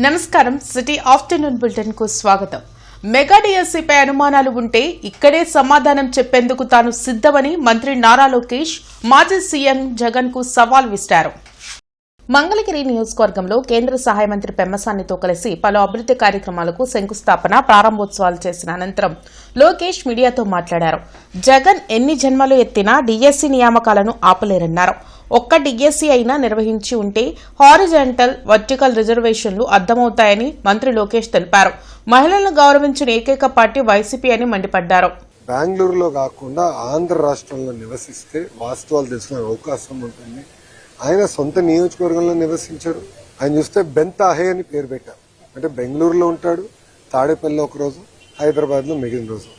నమస్కారం city afternoon bulletin కు స్వాగతం. మెగా డిఎస్సీపై అనుమానాలు ఉంటే ఇక్కడే సమాధానం చెప్పేందుకు తాను సిద్ధమని మంత్రి నారా లోకేష్ మాజీ సీఎం జగన్ కు సవాల్ విసిరారు. మంగళగిరి నియోజకవర్గంలో కేంద్ర సహాయ మంత్రి పెమ్మసానితో కలిసి పలు అభివృద్ది కార్యక్రమాలకు శంకుస్థాపన ప్రారంభోత్సవాలు చేసిన అనంతరం లోకేష్ మీడియాతో మాట్లాడారు. జగన్ ఎన్ని జన్మలు ఎత్తినా డిఎస్సీ నియామకాలను ఆపలేరన్నారు. ఒక్క డిఎస్సీ అయినా నిర్వహించి ఉంటే హారిజాంటల్, వర్టికల్ రిజర్వేషన్లు అర్థమవుతాయని మంత్రి లోకేష్ తెలిపారు. మహిళలను గౌరవించిన ఏకైక పార్టీ వైసీపీ అని మండిపడ్డారు. బెంగళూరులో కాకుండా ఆంధ్ర రాష్ట్రంలో నివసిస్తే వాస్తవాలు తెలుసుకునే అవకాశం ఉంటుంది. ఆయన సొంత నియోజకవర్గంలో నివసించారు. ఆయన చూస్తే బెంత్ అహే అని పేరు పెట్టారు. అంటే బెంగళూరులో ఉంటాడు, తాడేపల్లిలో ఒక రోజు, హైదరాబాద్లో మిగిలిన రోజు.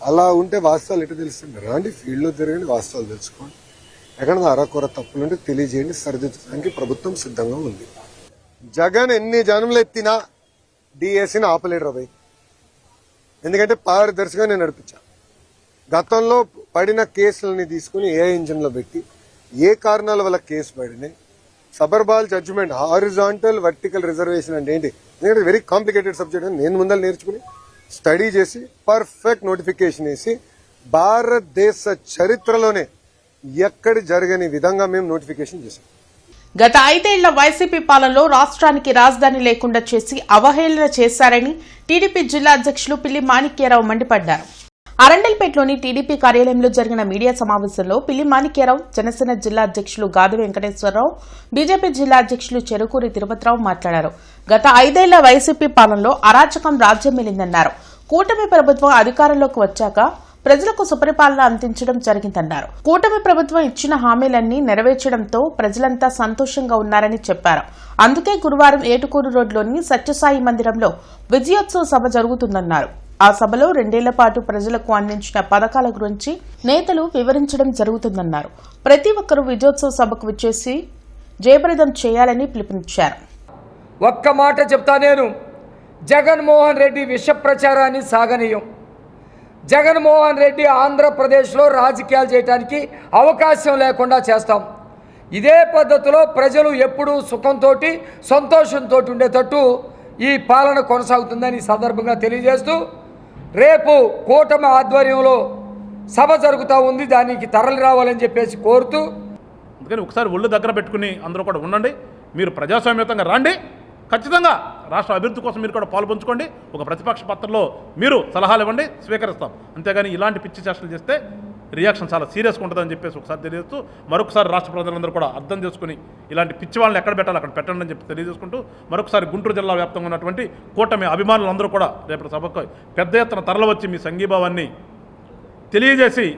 అలా ఉంటే వాస్తవాలు ఎటు తెలుస్తుంది? రాండి, ఫీల్డ్లో తిరగండి, వాస్తవాలు తెలుసుకోండి. ఎక్కడ అరకొర తప్పులుంటే తెలియజేయండి, సరిదిద్దడానికి ప్రభుత్వం సిద్ధంగా ఉంది. జగన్ ఎన్ని జనంలో ఎత్తినా డిఎస్సీని ఆపలేడు రవి. ఎందుకంటే పారదర్శకంగా నేను నడిపించా. గతంలో పడిన కేసులని తీసుకుని ఏ ఇంజన్లో పెట్టి ఏ కారణాల వల్ల కేసు పడినాయి, సబర్బాల్ జడ్జిమెంట్, హారిజాంటల్, వర్టికల్ రిజర్వేషన్ అంటే ఏంటి, ఎందుకంటే వెరీ కాంప్లికేటెడ్ సబ్జెక్ట్ అని నేను ముందర నేర్చుకుని స్టడీ చేసి పర్ఫెక్ట్ నోటిఫికేషన్ వేసి భారతదేశ చరిత్రలోనే ఎక్కడ జరగని విధంగా మేము నోటిఫికేషన్ చేశాం. గత 5 ఏళ్ల వైసీపీ పాలనలో రాష్ట్రానికి రాజధాని లేకుండా చేసి అవహేళన చేశారని టీడీపీ జిల్లా అధ్యక్షులు పిల్లి మాణిక్యారావు మండిపడ్డారు. అరండల్పేటలోని టీడీపీ కార్యాలయంలో జరిగిన మీడియా సమావేశంలో పిల్లి మాణిక్యారావు, జనసేన జిల్లా అధ్యక్షులు గాది వెంకటేశ్వరరావు, బీజేపీ జిల్లా అధ్యక్షులు చెరుకూరి తిరుపతిరావు మాట్లాడారు. గత 5 ఏళ్ల వైసీపీ పాలనలో అరాచకం రాజ్యమేలిందన్నారు. కూటమి ప్రభుత్వం అధికారంలోకి వచ్చాక ప్రజలకు సుపరిపాలన అందించడం జరిగిందన్నారు. కూటమి ప్రభుత్వం ఇచ్చిన హామీలన్నీ నెరవేర్చడంతో ప్రజలంతా సంతోషంగా ఉన్నారని చెప్పారు. అందుకే గురువారం ఏటుకూరు రోడ్లోని సత్యసాయి మందిరంలో విజయోత్సవ సభ జరుగుతుందన్నారు. ఆ సభలో 2 ఏళ్ల పాటు ప్రజలకు అందించిన పథకాల గురించి నేతలు వివరించడం జరుగుతుందన్నారు. ప్రతి ఒక్కరూ విజయోత్సవ సభకు విచ్చేసి జయప్రదం చేయాలని పిలుపునిచ్చారు. ఒక్క మాట చెప్తా, నేను జగన్మోహన్ రెడ్డి విష ప్రచారాన్ని సాగనీయం. జగన్మోహన్ రెడ్డి ఆంధ్రప్రదేశ్లో రాజకీయాలు చేయడానికి అవకాశం లేకుండా చేస్తాం. ఇదే పద్ధతిలో ప్రజలు ఎప్పుడూ సుఖంతో సంతోషంతో ఉండేటట్టు ఈ పాలన కొనసాగుతుందని సందర్భంగా తెలియజేస్తూ, రేపు కూటమి ఆధ్వర్యంలో సభ జరుగుతూ ఉంది, దానికి తరలి రావాలని చెప్పేసి కోరుతూ, అందుకని ఒకసారి ఒళ్ళు దగ్గర పెట్టుకుని అందరూ కూడా ఉండండి. మీరు ప్రజాస్వామ్యతంగా రండి. ఖచ్చితంగా రాష్ట్ర అభివృద్ధి కోసం మీరు కూడా పాల్పంచుకోండి. ఒక ప్రతిపక్ష పత్రంలో మీరు సలహాలు ఇవ్వండి, స్వీకరిస్తాం. అంతేగాని ఇలాంటి పిచ్చి చేష్టలు చేస్తే రియాక్షన్ చాలా సీరియస్గా ఉంటుందని చెప్పేసి ఒకసారి తెలియజేస్తూ, మరొకసారి రాష్ట్ర ప్రజలందరూ కూడా అర్థం చేసుకుని ఇలాంటి పిచ్చి వాళ్ళని ఎక్కడ పెట్టాలి అక్కడ పెట్టండి అని చెప్పి తెలియజేసుకుంటూ, మరొకసారి గుంటూరు జిల్లా వ్యాప్తంగా ఉన్నటువంటి కూటమి అభిమానులందరూ కూడా రేపటి సభకు పెద్ద ఎత్తున తరలివచ్చి మీ సంఘీభావాన్ని తెలియజేసి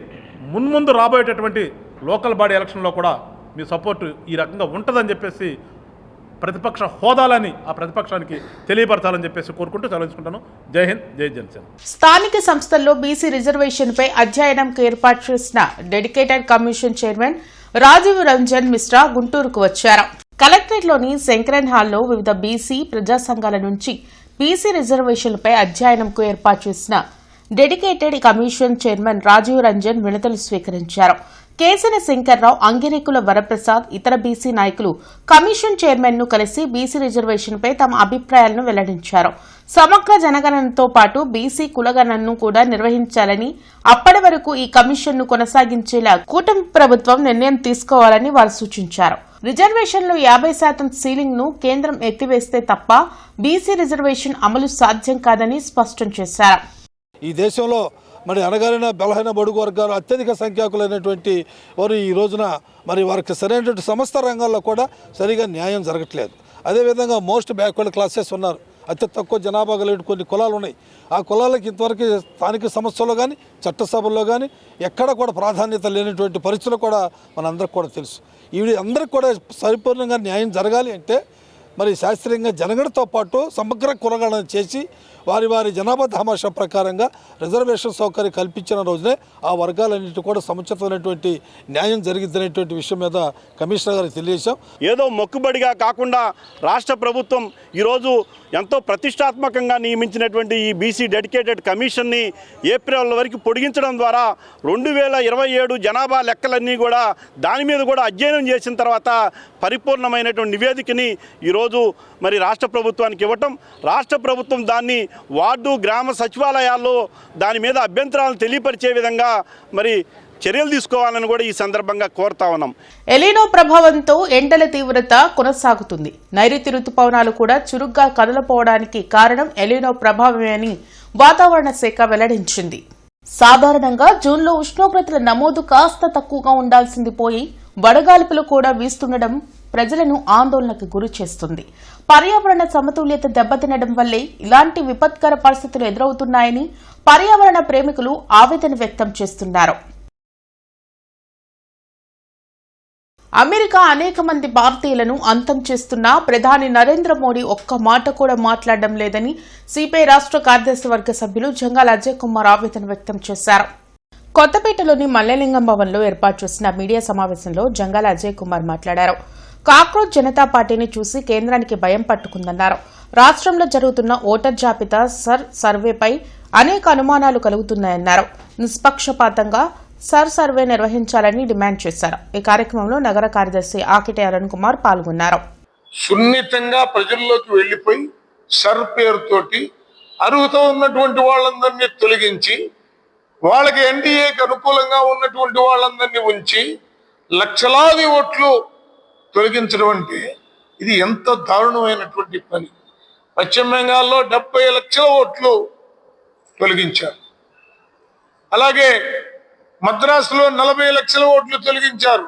మున్ముందు రాబోయేటటువంటి లోకల్ బాడీ ఎలక్షన్లో కూడా మీ సపోర్టు ఈ రకంగా ఉంటుందని చెప్పేసి ప్రతిపక్ష హోదాలని ఆ ప్రతిపక్షానికి తెలియపరచాలని చెప్పేసి కోరుకుంటూ సెలవుకుంటాను. జై హింద్, జై జనసేన. స్థానిక సంస్థల్లో బీసీ రిజర్వేషన్పై అధ్యయనంకు ఏర్పాటు చేసిన dedicated commission chairman Rajiv Ranjan Mishra గుంటూరుకు వచ్చారు. కలెక్టరేట్లోని శంకరన్ హాల్లో వివిధ బీసీ ప్రజా సంఘాల నుంచి బీసీ రిజర్వేషన్లపై అధ్యయనంకు ఏర్పాటు చేసిన dedicated commission chairman Rajiv Ranjan వినతులు స్వీకరించారు. కేసన శంకర్రావు, అంగిరెకుల వరప్రసాద్, ఇతర బీసీ నాయకులు కమిషన్ చైర్మన్ ను కలిసి బీసీ రిజర్వేషన్పై తమ అభిప్రాయాలను వెల్లడించారు. సమగ్ర జనగణనతో పాటు బీసీ కులగణనను కూడా నిర్వహించాలని, అప్పటి వరకు ఈ కమిషన్ ను కొనసాగించేలా కూటమి ప్రభుత్వం నిర్ణయం తీసుకోవాలని వారు సూచించారు. రిజర్వేషన్లో 50% సీలింగ్ ను కేంద్రం ఎత్తివేస్తే తప్ప బీసీ రిజర్వేషన్ అమలు సాధ్యం కాదని స్పష్టం చేశారు. ఈ దేశంలో మరి అనగారిన బలహీన బడుగు వర్గాలు అత్యధిక సంఖ్యాకులైనటువంటి వారు ఈ రోజున మరి వారికి సరైనటువంటి సమస్త రంగాల్లో కూడా సరిగా న్యాయం జరగట్లేదు. అదేవిధంగా మోస్ట్ బ్యాక్వర్డ్ క్లాసెస్ ఉన్నారు, అతి తక్కువ జనాభా కలిగిన కొన్ని కులాలు ఉన్నాయి. ఆ కులాలకు ఇంతవరకు స్థానిక సంస్థల్లో కానీ చట్టసభల్లో కానీ ఎక్కడ కూడా ప్రాధాన్యత లేనటువంటి పరిస్థితులు కూడా మనందరికి కూడా తెలుసు. ఇవి అందరికి కూడా పరిపూర్ణంగా న్యాయం జరగాలి అంటే మరి శాస్త్రీయంగా జనగణతో పాటు సమగ్ర కులగణన చేసి వారి వారి జనాభా దామాషా ప్రకారంగా రిజర్వేషన్ సౌకర్యం కల్పించిన రోజునే ఆ వర్గాలన్నింటి కూడా సముచితమైనటువంటి న్యాయం జరిగిద్దనేటువంటి విషయం మీద కమిషనర్ గారికి తెలియజేశాం. ఏదో మొక్కుబడిగా కాకుండా రాష్ట్ర ప్రభుత్వం ఈరోజు ఎంతో ప్రతిష్టాత్మకంగా నియమించినటువంటి ఈ బీసీ డెడికేటెడ్ కమిషన్ని ఏప్రిల్ వరకు పొడిగించడం ద్వారా 2027 జనాభా లెక్కలన్నీ కూడా దాని మీద కూడా అధ్యయనం చేసిన తర్వాత పరిపూర్ణమైనటువంటి నివేదికని ఈరోజు మరి రాష్ట్ర ప్రభుత్వానికి ఇవ్వటం, రాష్ట్ర ప్రభుత్వం దాన్ని వార్డు గ్రామ సచివాలయాల్లో దాని మీద అభ్యంతరాలను తెలియపరిచే విధంగా మరి చర్యలు తీసుకోవాలని కూడా ఈ సందర్భంగా కోరుతా ఉన్నాం. ఎలినో ప్రభావంతో ఎండల తీవ్రత కొనసాగుతుంది. నైరుతి రుతుపవనాలు కూడా చురుగ్గా కదలపోవడానికి కారణం ఎలినో ప్రభావమే అని వాతావరణ శాఖ వెల్లడించింది. సాధారణంగా జూన్లో ఉష్ణోగ్రతల నమోదు కాస్త తక్కువగా ఉండాల్సింది పోయి వడగాల్పులు కూడా వీస్తుండడం ప్రజలను ఆందోళనకు గురి చేస్తుంది. పర్యావరణ సమతుల్యత దెబ్బతినడం వల్లే ఇలాంటి విపత్కర పరిస్థితులు ఎదురవుతున్నాయని పర్యావరణ ప్రేమికులు ఆవేదన వ్యక్తం చేస్తున్నారు. అమెరికా అనేక మంది భారతీయులను అంతం చేస్తున్నా ప్రధాని నరేంద్ర మోడీ ఒక్క మాట కూడా మాట్లాడడం లేదని సిపిఐ రాష్ట్ర కార్యదర్శి వర్గ సభ్యులు జంగాల అజయ్ కుమార్ ఆవేదన వ్యక్తం చేశారు. కొత్తపేటలోని మల్లెలింగం భవన్లో ఏర్పాటు చేసిన మీడియా సమావేశంలో జంగాల అజయ్ కుమార్ మాట్లాడారు. కాక్రోచ్ జనతా పార్టీని చూసి కేంద్రానికి భయం పట్టుకుందన్నారు. రాష్ట్రంలో జరుగుతున్న ఓటర్ జాబితా సర్వేపై అనేక అనుమానాలు కలుగుతున్నాయన్నారు. నిష్పక్షపాతంగా సర్వే నిర్వహించాలని డిమాండ్ చేశారు. ఈ కార్యక్రమంలో నగర కార్యదర్శి ఆకిటే అరుణ్ కుమార్ పాల్గొన్నారు. సున్నితంగా ప్రజల్లోకి వెళ్లిపోయి పేరుతోటి అర్హత ఉన్నటువంటి వాళ్ళందరినీ తొలగించి వాళ్ళకి ఎన్డీఏకి అనుకూలంగా ఉన్నటువంటి వాళ్ళందరినీ ఉంచి లక్షలాది ఓట్లు తొలగించడం అంటే ఇది ఎంత దారుణమైనటువంటి పని. పశ్చిమ బెంగాల్లో 70 లక్షల ఓట్లు తొలగించారు. అలాగే మద్రాసులో 40 లక్షల ఓట్లు తొలగించారు.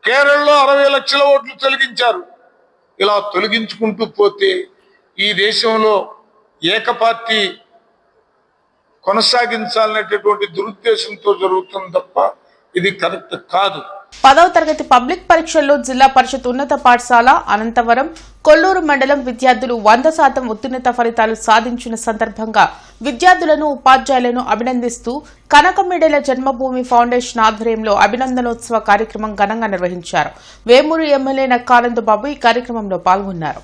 కేరళలో 60 లక్షల ఓట్లు తొలగించారు. ఇలా తొలగించుకుంటూ పోతే ఈ దేశంలో ఏకపార్టీ కొనసాగించాలనేటటువంటి దురుద్దేశంతో జరుగుతుంది తప్ప ఇది కరెక్ట్ కాదు. 10వ తరగతి పబ్లిక్ పరీక్షల్లో జిల్లా పరిషత్ ఉన్నత పాఠశాల అనంతవరం కొల్లూరు మండలం విద్యార్థులు 100% ఉత్తీర్ణత ఫలితాలు సాధించిన సందర్భంగా విద్యార్థులను ఉపాధ్యాయులను అభినందిస్తూ కనకమిడెల జన్మభూమి ఫౌండేషన్ ఆధ్వర్యంలో అభినందనోత్సవ కార్యక్రమం ఘనంగా నిర్వహించారు. వేమూరు ఎమ్మెల్యే నక్కానందబాబు ఈ కార్యక్రమంలో పాల్గొన్నారు.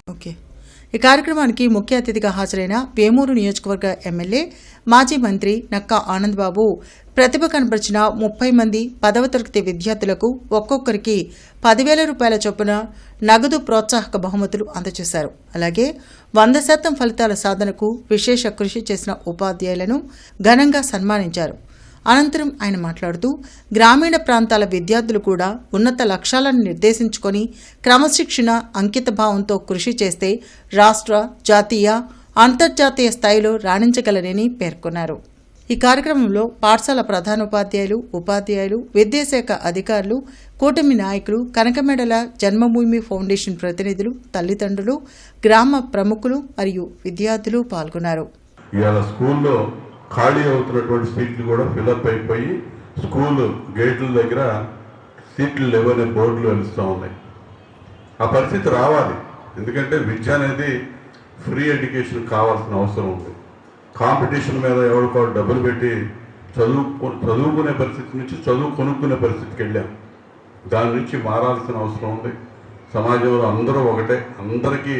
ఈ కార్యక్రమానికి ముఖ్య అతిథిగా హాజరైన వేమూరు నియోజకవర్గ ఎమ్మెల్యే మాజీ మంత్రి నక్కా ఆనందబాబు ప్రతిభ కనబరిచిన 30 మంది 10వ తరగతి విద్యార్థులకు ఒక్కొక్కరికి 10,000 రూపాయల చొప్పున నగదు ప్రోత్సాహక బహుమతులు అందజేశారు. అలాగే 100% ఫలితాల సాధనకు విశేష కృషి చేసిన ఉపాధ్యాయులను ఘనంగా సన్మానించారు. అనంతరం ఆయన మాట్లాడుతూ గ్రామీణ ప్రాంతాల విద్యార్థులు కూడా ఉన్నత లక్ష్యాలను నిర్దేశించుకొని క్రమశిక్షణ అంకితభావంతో కృషి చేస్తే రాష్ట్ర, జాతీయ, అంతర్జాతీయ స్థాయిలో రాణించగలరని పేర్కొన్నారు. ఈ కార్యక్రమంలో పాఠశాల ప్రధానోపాధ్యాయులు, ఉపాధ్యాయులు, విద్యాశాఖ అధికారులు, కూటమి నాయకులు, కనకమెడల జన్మభూమి ఫౌండేషన్ ప్రతినిధులు, తల్లిదండ్రులు, గ్రామ ప్రముఖులు మరియు విద్యార్థులు పాల్గొన్నారు. స్కూల్లో ఖాళీ అవుతున్నటువంటి సీట్లు కూడా ఫిలప్ అయిపోయి స్కూల్ గేట్ల దగ్గర సీట్లు లేవనే బోర్డులు వెలుస్తూ ఉన్నాయి. ఆ పరిస్థితి రావాలి. ఎందుకంటే విద్య అనేది ఫ్రీ ఎడ్యుకేషన్ కావాల్సిన అవసరం ఉంది. కాంపిటీషన్ మీద ఎవరికోడు డబ్బులు పెట్టి చదువుకునే పరిస్థితి నుంచి చదువు కొనుక్కునే పరిస్థితికి వెళ్ళాం. దాని నుంచి మారాల్సిన అవసరం ఉంది. సమాజంలో అందరూ ఒకటే, అందరికీ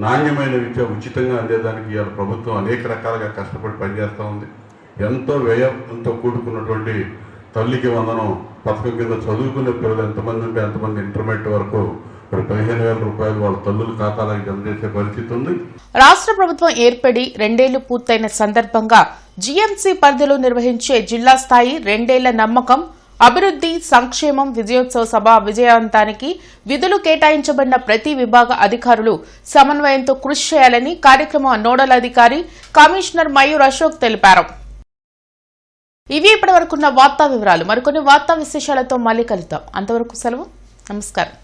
నాణ్యమైన విద్య ఉచితంగా అందేదానికి ఇవాళ ప్రభుత్వం అనేక రకాలుగా కష్టపడి పనిచేస్తూ ఉంది. ఎంతో వ్యయంతో కూడుకున్నటువంటి తల్లికి వందనం పథకం కింద చదువుకునే పిల్లలు ఎంతమంది ఉంటే అంతమంది ఇంటర్మీడియట్ వరకు 15,000 రూపాయలు వాళ్ళ తల్లుల ఖాతాలకు జమ చేసే పరిస్థితి ఉంది. రాష్ట్ర ప్రభుత్వం ఏర్పడి 2 ఏళ్లు పూర్తయిన సందర్భంగా జీఎంసీ పరిధిలో నిర్వహించే జిల్లా స్థాయి 2 ఏళ్ల నమ్మకం, అభివృద్ధి, సంక్షేమం విజయోత్సవ సభ విజయవంతానికి విధులు కేటాయించబడిన ప్రతి విభాగ అధికారులు సమన్వయంతో కృషి చేయాలని కార్యక్రమ నోడల్ అధికారి కమిషనర్ మయూర్ అశోక్ తెలిపారు. ఇవి ఇప్పటివరకున్న వార్తా వివరాలు. మరికొన్ని వార్తా విశేషాలతో మళ్ళీ కలుద్దాం. అంతవరకు సెలవు. నమస్కారం.